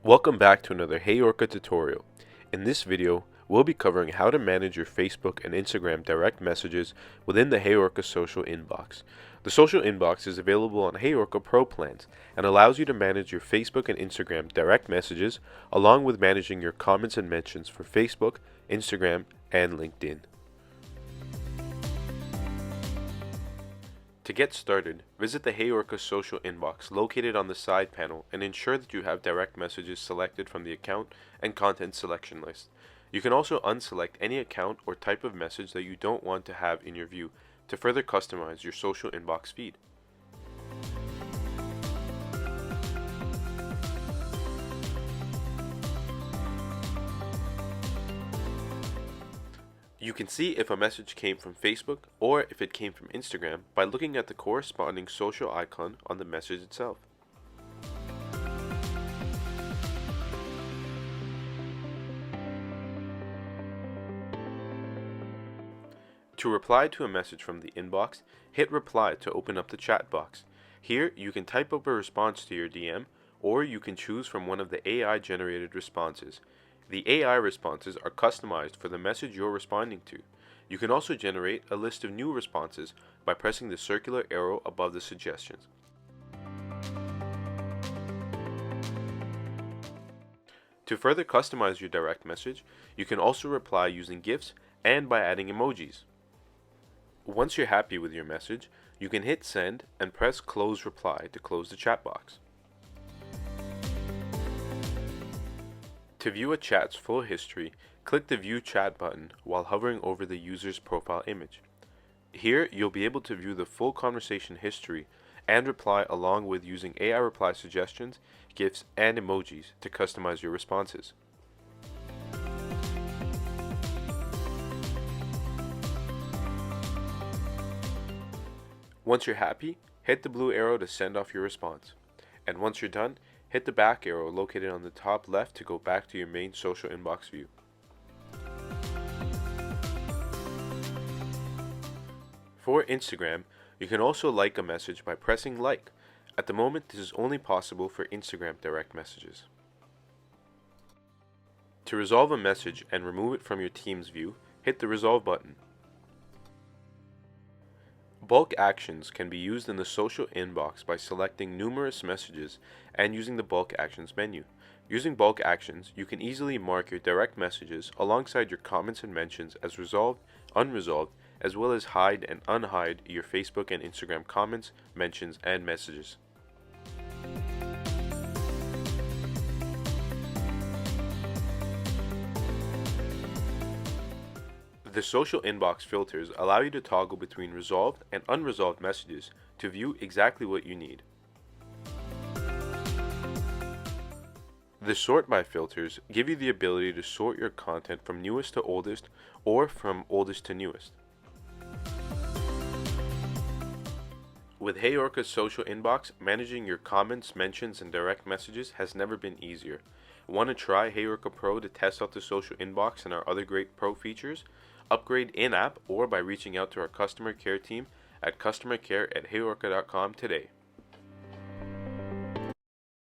Welcome back to another HeyOrca tutorial. In this video, we'll be covering how to manage your Facebook and Instagram direct messages within the HeyOrca social inbox. The social inbox is available on HeyOrca Pro plans and allows you to manage your Facebook and Instagram direct messages along with managing your comments and mentions for Facebook, Instagram, and LinkedIn. To get started, visit the HeyOrca social inbox located on the side panel and ensure that you have direct messages selected from the account and content selection list. You can also unselect any account or type of message that you don't want to have in your view to further customize your social inbox feed. You can see if a message came from Facebook or if it came from Instagram by looking at the corresponding social icon on the message itself. To reply to a message from the inbox, hit reply to open up the chat box. Here you can type up a response to your DM, or you can choose from one of the AI generated responses. The AI responses are customized for the message you're responding to. You can also generate a list of new responses by pressing the circular arrow above the suggestions. To further customize your direct message, you can also reply using GIFs and by adding emojis. Once you're happy with your message, you can hit send and press close reply to close the chat box. To view a chat's full history, click the View Chat button while hovering over the user's profile image. Here, you'll be able to view the full conversation history and reply along with using AI reply suggestions, GIFs, and emojis to customize your responses. Once you're happy, hit the blue arrow to send off your response. And once you're done, hit the back arrow located on the top left to go back to your main social inbox view. For Instagram, you can also like a message by pressing like. At the moment, this is only possible for Instagram direct messages. To resolve a message and remove it from your team's view, hit the resolve button. Bulk actions can be used in the social inbox by selecting numerous messages and using the bulk actions menu. Using bulk actions, you can easily mark your direct messages alongside your comments and mentions as resolved, unresolved, as well as hide and unhide your Facebook and Instagram comments, mentions, and messages. The social inbox filters allow you to toggle between resolved and unresolved messages to view exactly what you need. The sort by filters give you the ability to sort your content from newest to oldest or from oldest to newest. With HeyOrca's social inbox, managing your comments, mentions, and direct messages has never been easier. Want to try HeyOrca Pro to test out the social inbox and our other great pro features? Upgrade in-app or by reaching out to our customer care team at customercare@heyorca.com today.